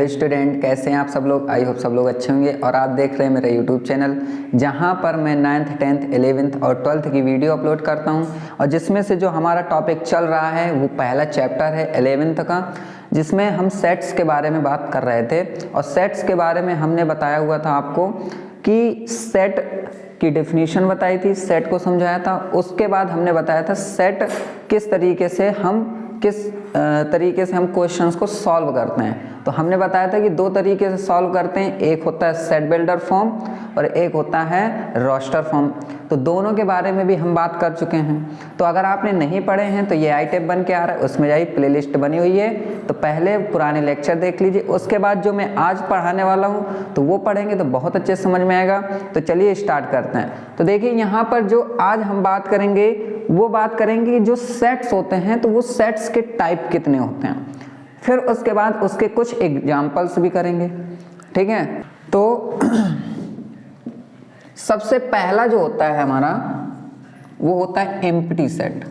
Hello student, कैसे हैं आप सब लोग। आई होप सब लोग अच्छे होंगे और आप देख रहे हैं मेरा यूट्यूब चैनल जहां पर मैं 9th 10th 11th और 12th की वीडियो अपलोड करता हूं और जिसमें से जो हमारा टॉपिक चल रहा है वो पहला चैप्टर है 11th का, जिसमें हम सेट्स के बारे में बात कर रहे थे। और सेट्स के बारे में हमने बताया हुआ था आपको कि सेट की डेफिनेशन बताई थी, सेट को समझाया था। उसके बाद हमने बताया था सेट किस तरीके से हम क्वेश्चंस को सॉल्व करते हैं। तो हमने बताया था कि दो तरीके से सॉल्व करते हैं, एक होता है सेट बिल्डर फॉर्म और एक होता है रोस्टर फॉर्म। तो दोनों के बारे में भी हम बात कर चुके हैं। तो अगर आपने नहीं पढ़े हैं तो ये आई टेप बन के आ रहा है, उसमें जाइए, प्लेलिस्ट बनी हुई है, तो पहले पुराने लेक्चर देख लीजिए। उसके बाद जो मैं आज पढ़ाने वाला हूँ तो वो पढ़ेंगे तो बहुत अच्छे से समझ में आएगा। तो चलिए स्टार्ट करते हैं। तो देखिए यहाँ पर जो आज हम बात करेंगे वो बात करेंगे जो सेट्स होते हैं तो वो सेट्स के टाइप कितने होते हैं, फिर उसके बाद उसके कुछ एग्जाम्पल्स भी करेंगे, ठीक है। तो सबसे पहला जो होता है हमारा वो होता है एम्प्टी सेट।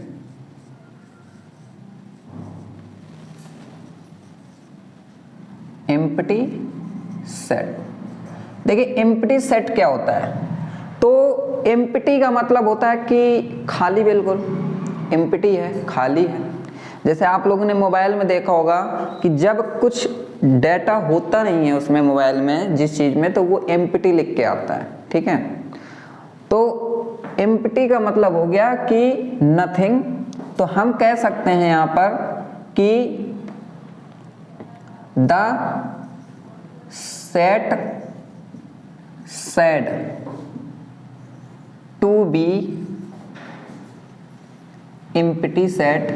एम्प्टी सेट, देखिए एम्प्टी सेट क्या होता है। तो एम्प्टी का मतलब होता है कि खाली, बिल्कुल एम्प्टी है, खाली है। जैसे आप लोगों ने मोबाइल में देखा होगा कि जब कुछ डाटा होता नहीं है उसमें, मोबाइल में जिस चीज में, तो वो एम्प्टी लिख के आता है, ठीक है। तो एम्प्टी का मतलब हो गया कि नथिंग। तो हम कह सकते हैं यहां पर कि the set said to be empty set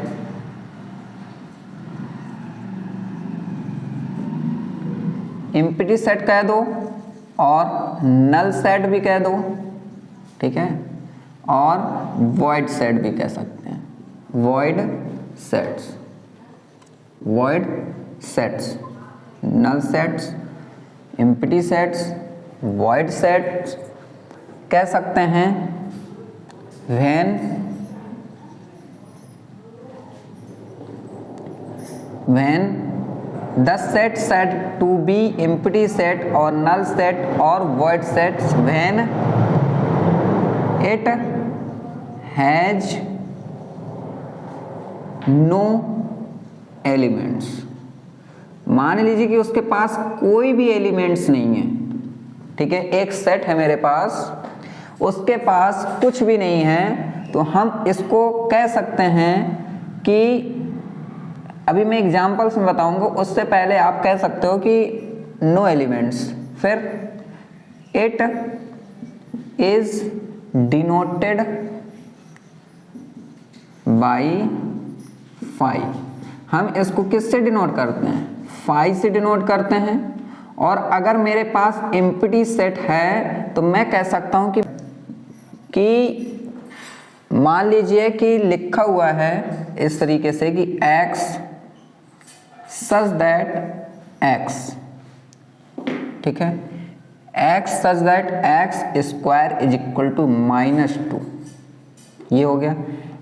empty set कह दो और नल सेट भी कह दो, ठीक है, और वॉइड सेट भी कह सकते हैं। Void sets, void sets, null sets, empty sets, void sets कह सकते हैं। when the set said to be empty set or null set or void sets when it has no elements। मान लीजिए कि उसके पास कोई भी एलिमेंट्स नहीं है, ठीक है, एक सेट है मेरे पास, उसके पास कुछ भी नहीं है, तो हम इसको कह सकते हैं कि अभी मैं एग्जांपल्स में बताऊंगा, उससे पहले आप कह सकते हो कि नो एलिमेंट्स। फिर it is denoted by phi. हम इसको किससे डिनोट करते हैं? फाई से डिनोट करते हैं। और अगर मेरे पास एम्प्टी सेट है तो मैं कह सकता हूं कि मान लीजिए कि लिखा हुआ है इस तरीके से कि x such that x, ठीक है, x such that x square is equal to -2, ये हो गया।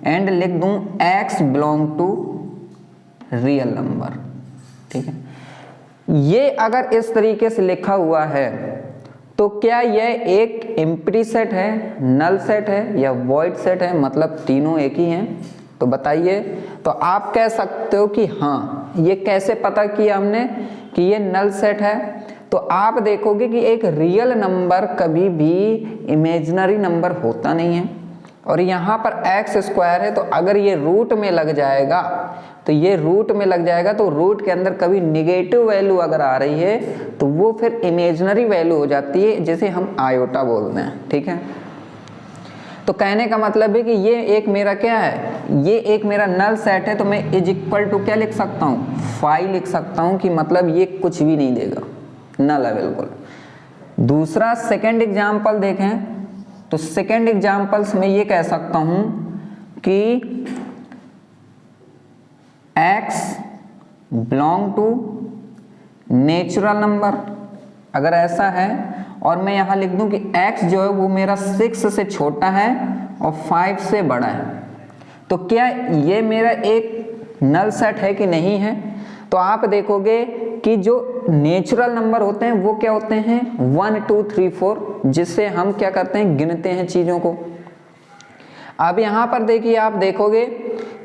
एंड लिख दूं x belong to real number, ठीक है। ये अगर इस तरीके से लिखा हुआ है तो क्या यह एक एम्प्टी सेट है, नल सेट है या वॉइड सेट है? मतलब तीनों एक ही हैं। तो बताइए। तो आप कह सकते हो कि हाँ, ये कैसे पता किया हमने कि ये नल सेट है? तो आप देखोगे कि एक रियल नंबर कभी भी इमेजिनरी नंबर होता नहीं है। और यहाँ पर एक्स स्क्वायर है, तो अगर ये रूट में लग जाएगा तो ये रूट में लग जाएगा, तो रूट के अंदर कभी निगेटिव वैल्यू अगर आ रही है तो वो फिर इमेजिनरी वैल्यू हो जाती है, जिसे हम आयोटा बोलते हैं, ठीक है। तो कहने का मतलब है कि ये एक मेरा क्या है, ये एक मेरा नल सेट है, तो मैं इज इक्वल टू क्या लिख सकता हूँ? फाई लिख सकता हूँ, कि मतलब ये कुछ भी नहीं देगा, नल है बिल्कुल। दूसरा सेकेंड एग्जाम्पल देखें तो सेकेंड एग्जाम्पल्स में ये कह सकता हूं कि x belong to natural number. अगर ऐसा है और मैं यहां लिख दूं कि x जो है वो मेरा 6 से छोटा है और 5 से बड़ा है, तो क्या ये मेरा एक नल सेट है कि नहीं है? तो आप देखोगे कि जो नेचुरल नंबर होते हैं वो क्या होते हैं 1 2 3 4, जिससे हम क्या करते हैं गिनते हैं चीजों को। अब यहाँ पर देखिए, आप देखोगे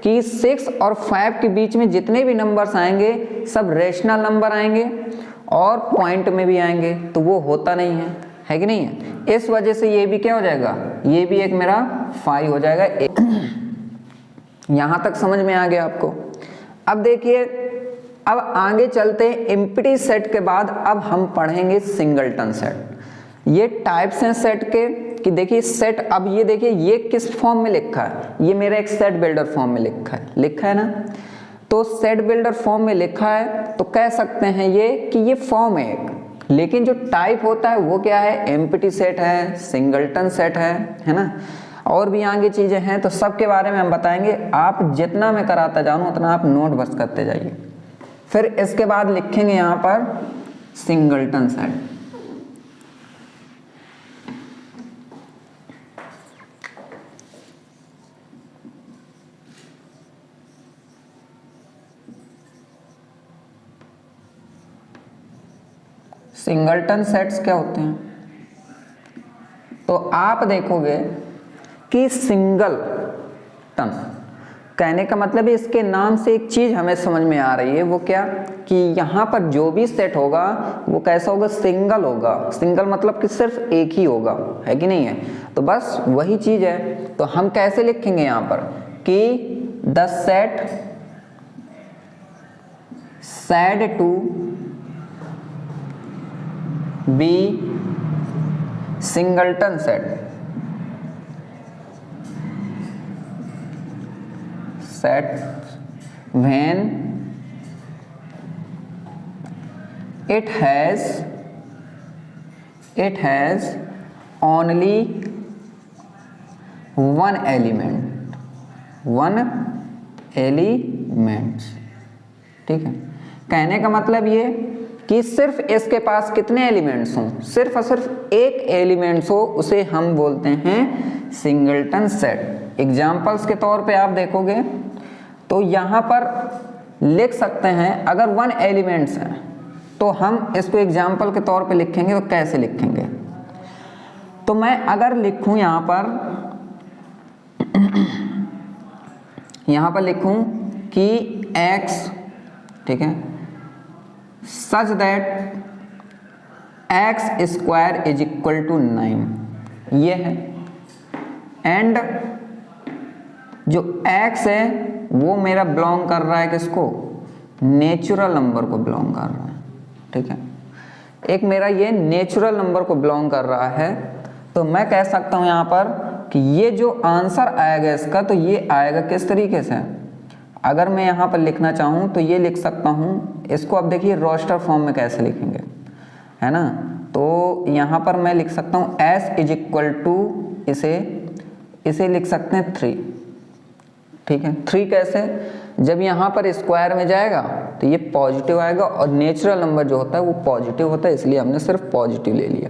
कि 6 और 5 के बीच में जितने भी नंबर्स आएंगे सब रेशनल नंबर आएंगे और पॉइंट में भी आएंगे, तो वो होता नहीं है कि नहीं है। इस वजह से ये भी क्या हो जाएगा, ये भी एक मेरा 5 हो जाएगा। यहां तक समझ में आ गया आपको। अब देखिए, अब आगे चलते हैं एम्प्टी सेट के बाद अब हम पढ़ेंगे सिंगलटन सेट। ये टाइप्स हैं सेट के कि देखिए सेट, अब ये देखिए ये किस फॉर्म में लिखा है, ये मेरा एक सेट बिल्डर फॉर्म में लिखा है ना। तो सेट बिल्डर फॉर्म में लिखा है तो कह सकते हैं ये कि ये फॉर्म है एक, लेकिन जो टाइप होता है वो क्या है, एम्प्टी सेट है, सिंगलटन सेट है ना। और भी आगे चीजें हैं, तो सब के बारे में हम बताएंगे। आप जितना मैं कराता जाऊँ उतना आप नोट बस करते जाइए। फिर इसके बाद लिखेंगे यहाँ पर सिंगलटन सेट। सिंगलटन सेट्स क्या होते हैं, तो आप देखोगे कि सिंगलटन कहने का मतलब है, इसके नाम से एक चीज हमें समझ में आ रही है, वो क्या कि यहाँ पर जो भी सेट होगा वो कैसा होगा, सिंगल होगा। सिंगल मतलब कि सिर्फ एक ही होगा, है कि नहीं है। तो बस वही चीज है। तो हम कैसे लिखेंगे यहाँ पर कि the set said to be singleton set when it has only one element, ठीक है। कहने का मतलब ये कि सिर्फ इसके पास कितने एलिमेंट्स हों, सिर्फ और सिर्फ एक एलिमेंट्स हो, उसे हम बोलते हैं सिंगलटन सेट। एग्जाम्पल्स के तौर पे आप देखोगे तो यहाँ पर लिख सकते हैं, अगर 1 एलिमेंट्स हैं तो हम इसको एग्जाम्पल के तौर पे लिखेंगे। तो कैसे लिखेंगे, तो मैं अगर लिखूं यहाँ पर लिखूं कि x, ठीक है, such that x square is equal to 9, ये है। एंड जो x है वो मेरा बिलोंग कर रहा है किसको, नेचुरल नंबर को बिलोंग कर रहा है, ठीक है। एक मेरा ये नेचुरल नंबर को बिलोंग कर रहा है। तो मैं कह सकता हूं यहां पर कि ये जो आंसर आएगा इसका, तो ये आएगा किस तरीके से, अगर मैं यहाँ पर लिखना चाहूँ तो ये लिख सकता हूँ इसको। अब देखिए रोस्टर फॉर्म में कैसे लिखेंगे, है ना। तो यहाँ पर मैं लिख सकता हूँ s इज इक्वल टू, इसे लिख सकते हैं 3, ठीक है। 3 कैसे, जब यहाँ पर स्क्वायर में जाएगा तो ये पॉजिटिव आएगा, और नेचुरल नंबर जो होता है वो पॉजिटिव होता है, इसलिए हमने सिर्फ पॉजिटिव ले लिया।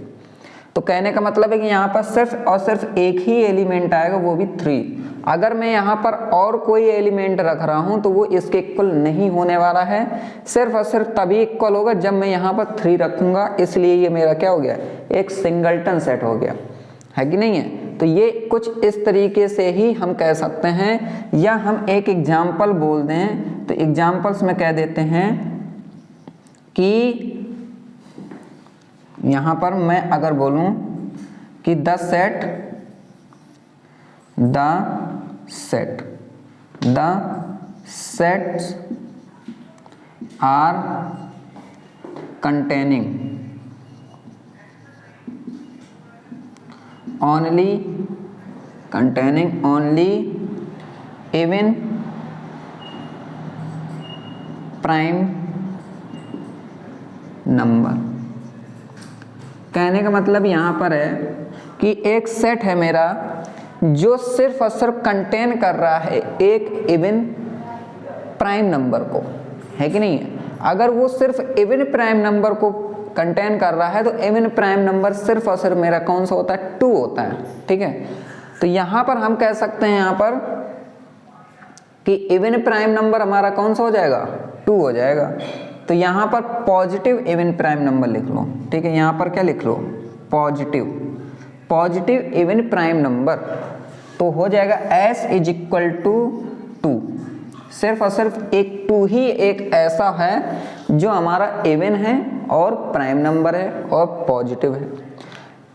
तो कहने का मतलब है कि यहाँ पर सिर्फ और सिर्फ एक ही एलिमेंट आएगा, वो भी 3। अगर मैं यहाँ पर और कोई एलिमेंट रख रहा हूँ तो वो इसके इक्वल नहीं होने वाला है, सिर्फ और सिर्फ तभी इक्वल होगा जब मैं यहाँ पर 3 रखूंगा। इसलिए ये मेरा क्या हो गया, एक सिंगलटन सेट हो गया, है कि नहीं है। तो ये कुछ इस तरीके से ही हम कह सकते हैं, या हम एक एग्जाम्पल बोल दें तो एग्जाम्पल्स में कह देते हैं कि यहाँ पर मैं अगर बोलूँ कि the sets are containing only even prime number। कहने का मतलब यहाँ पर है कि एक सेट है मेरा जो सिर्फ और सिर्फ कंटेन कर रहा है एक इवन प्राइम नंबर को, है कि नहीं है। अगर वो सिर्फ इवन प्राइम नंबर को कंटेन कर रहा है तो इवन प्राइम नंबर सिर्फ और सिर्फ मेरा कौन सा होता है, 2 होता है, ठीक है। तो यहाँ पर हम कह सकते हैं यहाँ पर कि इवन प्राइम नंबर हमारा कौन सा हो जाएगा, 2 हो जाएगा। तो यहाँ पर पॉजिटिव इवन प्राइम नंबर लिख लो, ठीक है। यहाँ पर क्या लिख लो, पॉजिटिव इवन प्राइम नंबर, तो हो जाएगा s इज इक्वल टू 2। सिर्फ और सिर्फ एक 2 ही एक ऐसा है जो हमारा इवन है और प्राइम नंबर है और पॉजिटिव है।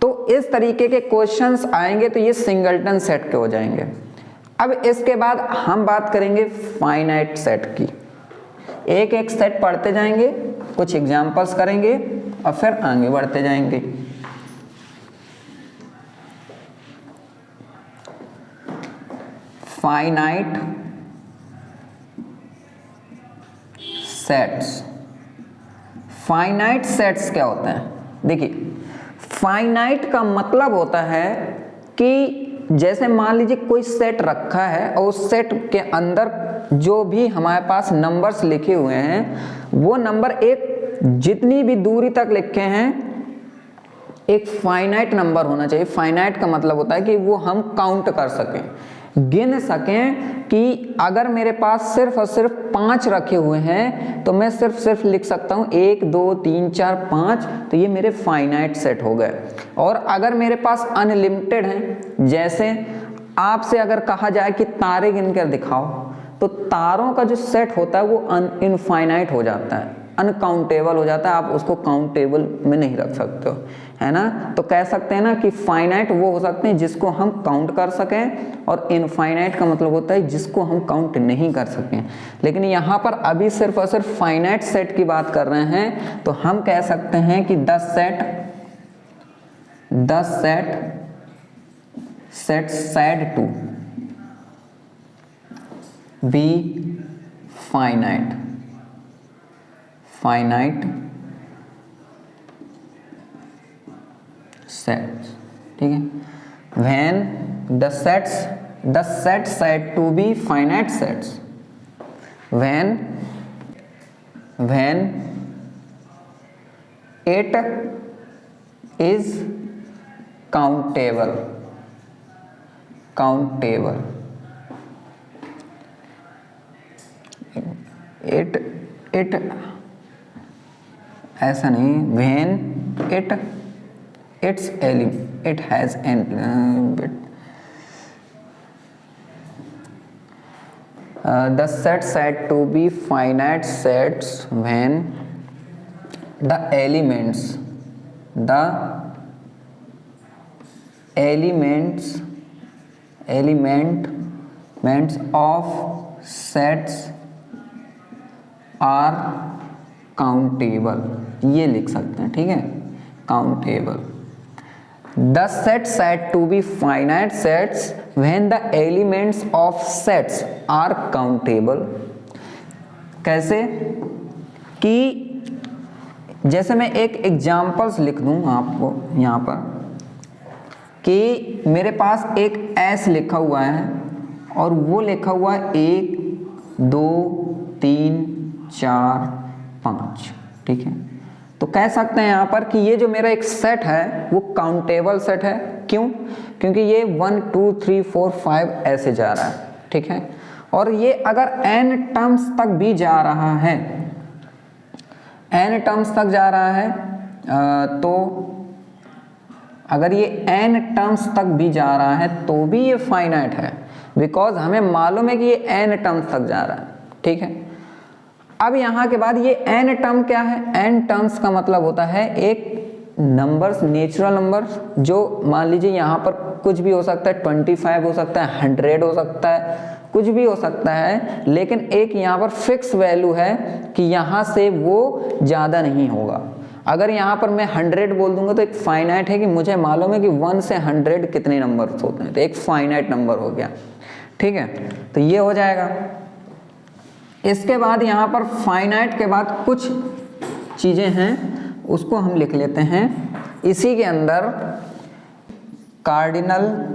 तो इस तरीके के क्वेश्चंस आएंगे तो ये सिंगलटन सेट के हो जाएंगे। अब इसके बाद हम बात करेंगे फाइनाइट सेट की। एक एक सेट पढ़ते जाएंगे, कुछ एग्जांपल्स करेंगे और फिर आगे बढ़ते जाएंगे। Finite sets. फाइनाइट सेट्स क्या होते हैं? देखिए, फाइनाइट का मतलब होता है कि जैसे मान लीजिए कोई सेट रखा है और उस सेट के अंदर जो भी हमारे पास नंबर्स लिखे हुए हैं वो नंबर एक जितनी भी दूरी तक लिखे हैं एक फाइनाइट नंबर होना चाहिए। फाइनाइट का मतलब होता है कि वो हम काउंट कर सकें, गिन सकें कि अगर मेरे पास सिर्फ और सिर्फ 5 रखे हुए हैं तो मैं सिर्फ लिख सकता हूँ 1 2 3 4 5, तो ये मेरे फाइनाइट सेट हो गए। और अगर मेरे पास अनलिमिटेड हैं, जैसे आपसे अगर कहा जाए कि तारे गिनकर दिखाओ, तो तारों का जो सेट होता है वो इनफाइनाइट हो जाता है, अनकाउंटेबल हो जाता है, आप उसको काउंटेबल में नहीं रख सकते हो, है ना। तो कह सकते हैं ना कि फाइनाइट वो हो सकते हैं जिसको हम काउंट कर सकें, और इनफाइनाइट का मतलब होता है जिसको हम काउंट नहीं कर सकें। लेकिन यहाँ पर अभी सिर्फ और सिर्फ फाइनाइट सेट की बात कर रहे हैं, तो हम कह सकते हैं कि 10 sets said to be finite sets, ठीक है। when the sets said to be finite sets, when it is countable it ऐसा नहीं, when it has the set said to be finite sets when the elements of sets are countable, ये लिख सकते हैं, ठीक है, countable। The set said to be finite sets when the elements of sets are countable। कैसे? कि जैसे मैं एक एग्जाम्पल्स लिख दूं आपको यहाँ पर कि मेरे पास एक S लिखा हुआ है और वो लिखा हुआ है 1 2 3 4 5, ठीक है। तो कह सकते हैं यहाँ पर कि ये जो मेरा एक सेट है वो काउंटेबल सेट है। क्यों? क्योंकि ये 1 2 3 4 5 ऐसे जा रहा है, ठीक है। और ये अगर n टर्म्स तक भी जा रहा है, n टर्म्स तक जा रहा है, तो अगर ये n टर्म्स तक भी जा रहा है तो भी ये फाइनाइट है, बिकॉज हमें मालूम है कि ये n टर्म्स तक जा रहा है, ठीक है। अब यहाँ के बाद ये n टर्म क्या है? n टर्म्स का मतलब होता है एक नंबर्स, नेचुरल नंबर्स, जो मान लीजिए यहाँ पर कुछ भी हो सकता है, 25 हो सकता है, 100 हो सकता है, कुछ भी हो सकता है, लेकिन एक यहाँ पर फिक्स वैल्यू है कि यहाँ से वो ज़्यादा नहीं होगा। अगर यहाँ पर मैं 100 बोल दूंगा तो एक फाइनाइट है कि मुझे मालूम है कि 1 से 100 कितने नंबर्स होते हैं, तो एक फाइनाइट नंबर हो गया, ठीक है। तो ये हो जाएगा। इसके बाद यहाँ पर फाइनाइट के बाद कुछ चीज़ें हैं उसको हम लिख लेते हैं इसी के अंदर। Cardinal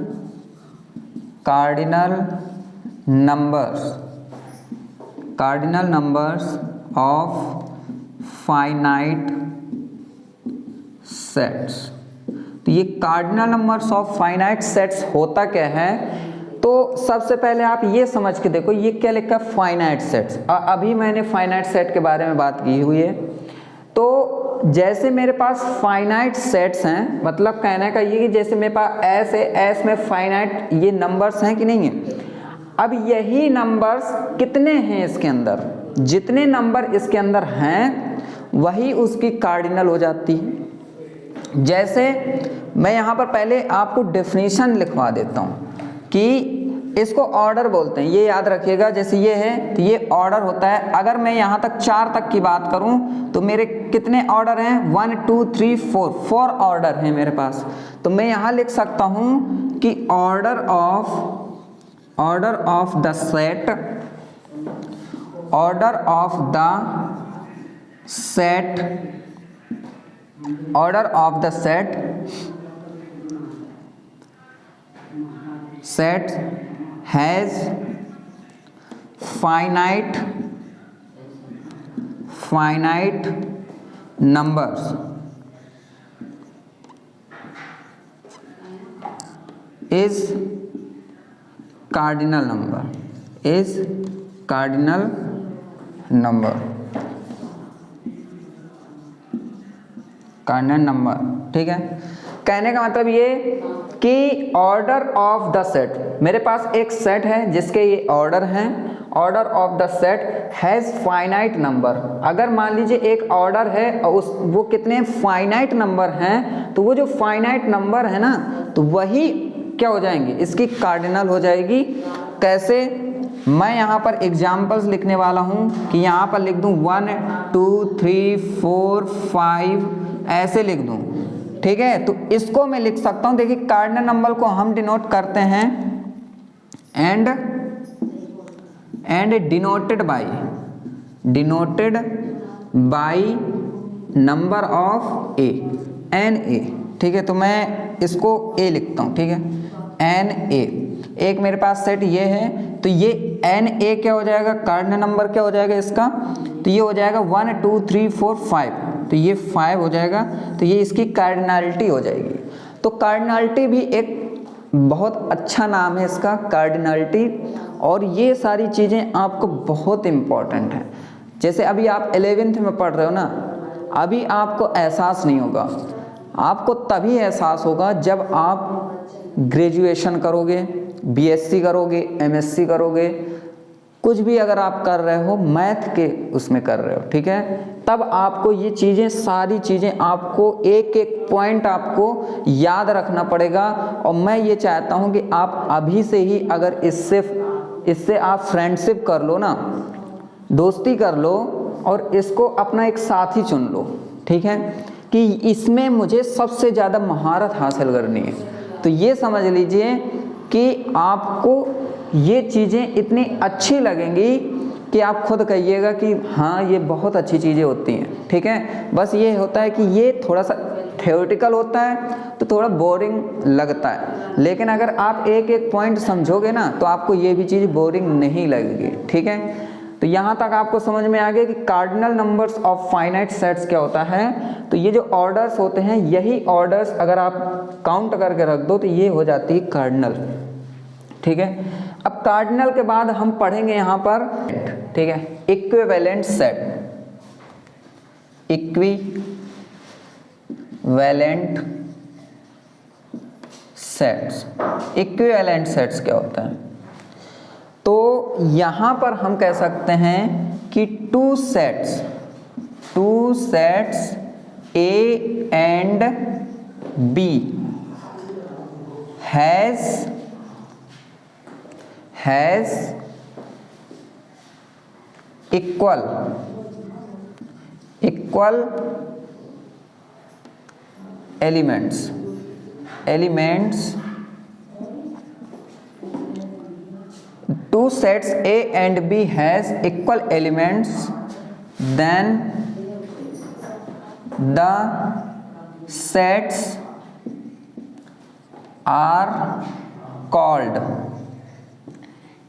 numbers of finite sets. तो ये cardinal numbers of finite sets होता क्या है? तो तो सबसे पहले आप ये समझ के देखो, ये क्या लिखा है, फाइनाइट सेट्स। अभी मैंने फाइनाइट सेट के बारे में बात की हुई है। तो जैसे मेरे पास फाइनाइट सेट्स हैं, मतलब कहने का ये कि जैसे मेरे पास एस है, एस में फाइनाइट ये नंबर्स हैं कि नहीं है। अब यही नंबर्स कितने हैं इसके अंदर, जितने नंबर इसके अंदर हैं वही उसकी कार्डिनल हो जाती है। जैसे मैं यहाँ पर पहले आपको डेफिनेशन लिखवा देता हूँ कि इसको ऑर्डर बोलते हैं, ये याद रखिएगा। जैसे ये है तो ये ऑर्डर होता है। अगर मैं यहाँ तक 4 तक की बात करूँ तो मेरे कितने ऑर्डर हैं, 1 2 3 4 ऑर्डर हैं मेरे पास। तो मैं यहाँ लिख सकता हूँ कि order of the set, order of the set, order of the set has finite numbers is cardinal number, ठीक है। कहने का मतलब ये कि ऑर्डर ऑफ द सेट, मेरे पास एक सेट है जिसके ये ऑर्डर हैं। Order of the set has finite number. अगर मान लीजिए एक ऑर्डर है और वो कितने फाइनाइट नंबर हैं, तो वो जो फाइनाइट नंबर है ना, तो वही क्या हो जाएंगे, इसकी कार्डिनल हो जाएगी। कैसे, मैं यहाँ पर एग्जाम्पल्स लिखने वाला हूँ कि यहाँ पर लिख दूँ 1 2 3 4 5 ऐसे लिख दूँ, ठीक है। तो इसको मैं लिख सकता हूँ, देखिए कार्डिनल नंबर को हम डिनोट करते हैं and denoted by number of A, n A, ठीक है। तो मैं इसको ए लिखता हूँ, ठीक है, एन ए। एक मेरे पास सेट ये है, तो ये एन ए क्या हो जाएगा, कार्डिनल नंबर क्या हो जाएगा इसका, तो ये हो जाएगा 1 2 3 4 5, तो ये 5 हो जाएगा। तो ये इसकी कार्डिनलिटी हो जाएगी। तो कार्डिनलिटी भी एक बहुत अच्छा नाम है इसका, कार्डिनलिटी। और ये सारी चीज़ें आपको बहुत इम्पॉर्टेंट हैं। जैसे अभी आप 11th में पढ़ रहे हो ना, अभी आपको एहसास नहीं होगा, आपको तभी एहसास होगा जब आप ग्रेजुएशन करोगे, बीएससी करोगे, एमएससी करोगे, कुछ भी अगर आप कर रहे हो, मैथ के उसमें कर रहे हो, ठीक है, तब आपको ये चीज़ें, सारी चीज़ें आपको एक एक पॉइंट आपको याद रखना पड़ेगा। और मैं ये चाहता हूँ कि आप अभी से ही अगर इससे आप फ्रेंडशिप कर लो ना, दोस्ती कर लो, और इसको अपना एक साथी चुन लो, ठीक है, कि इसमें मुझे सबसे ज़्यादा महारत हासिल करनी है। तो ये समझ लीजिए कि आपको ये चीज़ें इतनी अच्छी लगेंगी कि आप खुद कहिएगा कि हाँ ये बहुत अच्छी चीज़ें होती हैं, ठीक है। बस ये होता है कि ये थोड़ा सा थ्योरेटिकल होता है तो थोड़ा बोरिंग लगता है, लेकिन अगर आप एक एक पॉइंट समझोगे ना तो आपको ये भी चीज़ बोरिंग नहीं लगेगी, ठीक है। तो यहाँ तक आपको समझ में आ गया कि cardinal numbers of finite sets क्या होता है। तो ये जो ऑर्डर्स होते हैं, यही ऑर्डर्स अगर आप काउंट करके रख दो तो ये हो जाती है कार्डिनल, ठीक है। अब कार्डिनल के बाद हम पढ़ेंगे यहाँ पर, ठीक है, equivalent set. Equivalent sets, equivalent sets क्या होता है, तो यहाँ पर हम कह सकते हैं कि two sets A and B has equal elements two sets A and B has equal elements, then the sets are called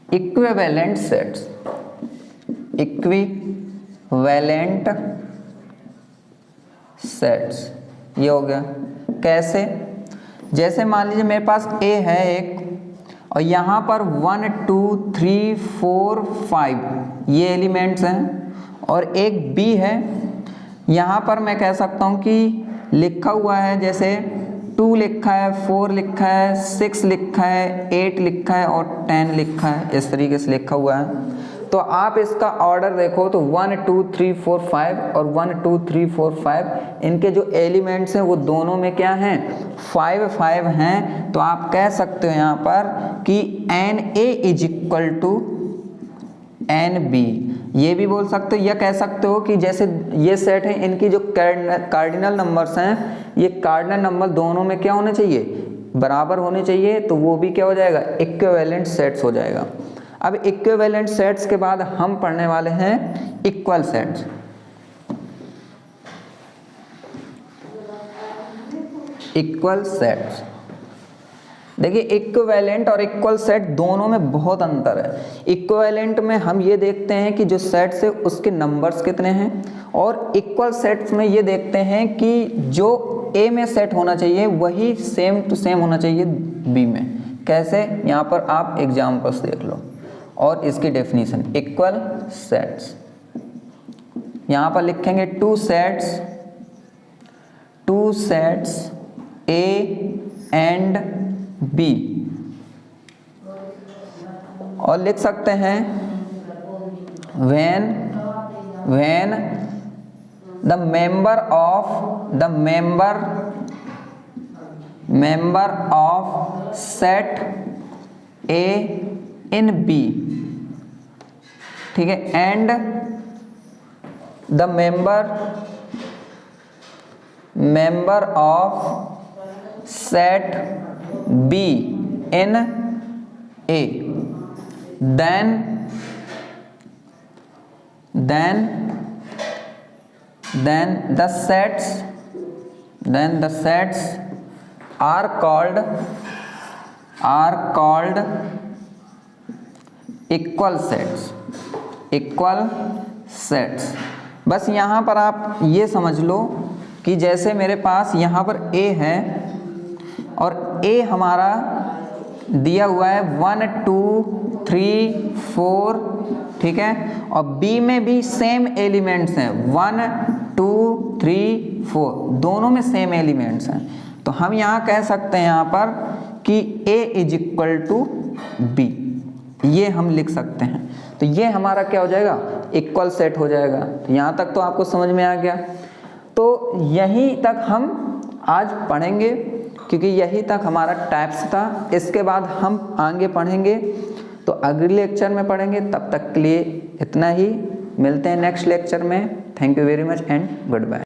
equivalent sets. Equivalent sets ये हो गया। कैसे, जैसे मान लीजिए मेरे पास ए है एक, और यहाँ पर 1 2 3 4 5 ये एलिमेंट्स हैं, और एक B है। यहाँ पर मैं कह सकता हूँ कि लिखा हुआ है, जैसे 2 लिखा है, 4 लिखा है, 6 लिखा है, 8 लिखा है और 10 लिखा है, इस तरीके से लिखा हुआ है। तो आप इसका ऑर्डर देखो तो 1 2 3 4 5 और 1 2 3 4 5 इनके जो एलिमेंट्स हैं वो दोनों में क्या हैं, 5 5 हैं। तो आप कह सकते हो यहाँ पर कि NA is equal to NB। ये भी बोल सकते हो, या कह सकते हो कि जैसे ये सेट है, इनकी जो कार्डिनल नंबर्स हैं, ये कार्डिनल नंबर दोनों में क्या होने चाहिए, बराबर होने चाहिए। तो वो भी क्या हो जाएगा, इक्विवेलेंट सेट्स हो जाएगा। अब इक्विवेलेंट सेट्स के बाद हम पढ़ने वाले हैं इक्वल सेट्स। इक्वल सेट्स, देखिए इक्विवेलेंट और इक्वल सेट दोनों में बहुत अंतर है। इक्विवेलेंट में हम ये देखते हैं कि जो सेट्स है उसके नंबर्स कितने हैं, और इक्वल सेट्स में ये देखते हैं कि जो A में सेट होना चाहिए वही सेम टू सेम होना चाहिए B में। कैसे, यहाँ पर आप एग्जाम्पल्स देख लो और इसकी डेफिनेशन। इक्वल सेट्स, यहाँ पर लिखेंगे two sets A and B, और लिख सकते हैं when the member of set A in B, ठीक है, and the member of set B in A, then the sets are called equal sets। बस यहाँ पर आप ये समझ लो कि जैसे मेरे पास यहाँ पर A है और A हमारा दिया हुआ है 1 2 3 4, ठीक है, और B में भी सेम एलिमेंट्स हैं 1 2 3 4, दोनों में सेम एलिमेंट्स हैं। तो हम यहाँ कह सकते हैं यहाँ पर कि A is equal to B, ये हम लिख सकते हैं। तो ये हमारा क्या हो जाएगा, इक्वल सेट हो जाएगा। तो यहाँ तक तो आपको समझ में आ गया। तो यहीं तक हम आज पढ़ेंगे, क्योंकि यही तक हमारा टाइप्स था। इसके बाद हम आगे पढ़ेंगे, तो अगले लेक्चर में पढ़ेंगे। तब तक के लिए इतना ही, मिलते हैं नेक्स्ट लेक्चर में। Thank you very much and good bye.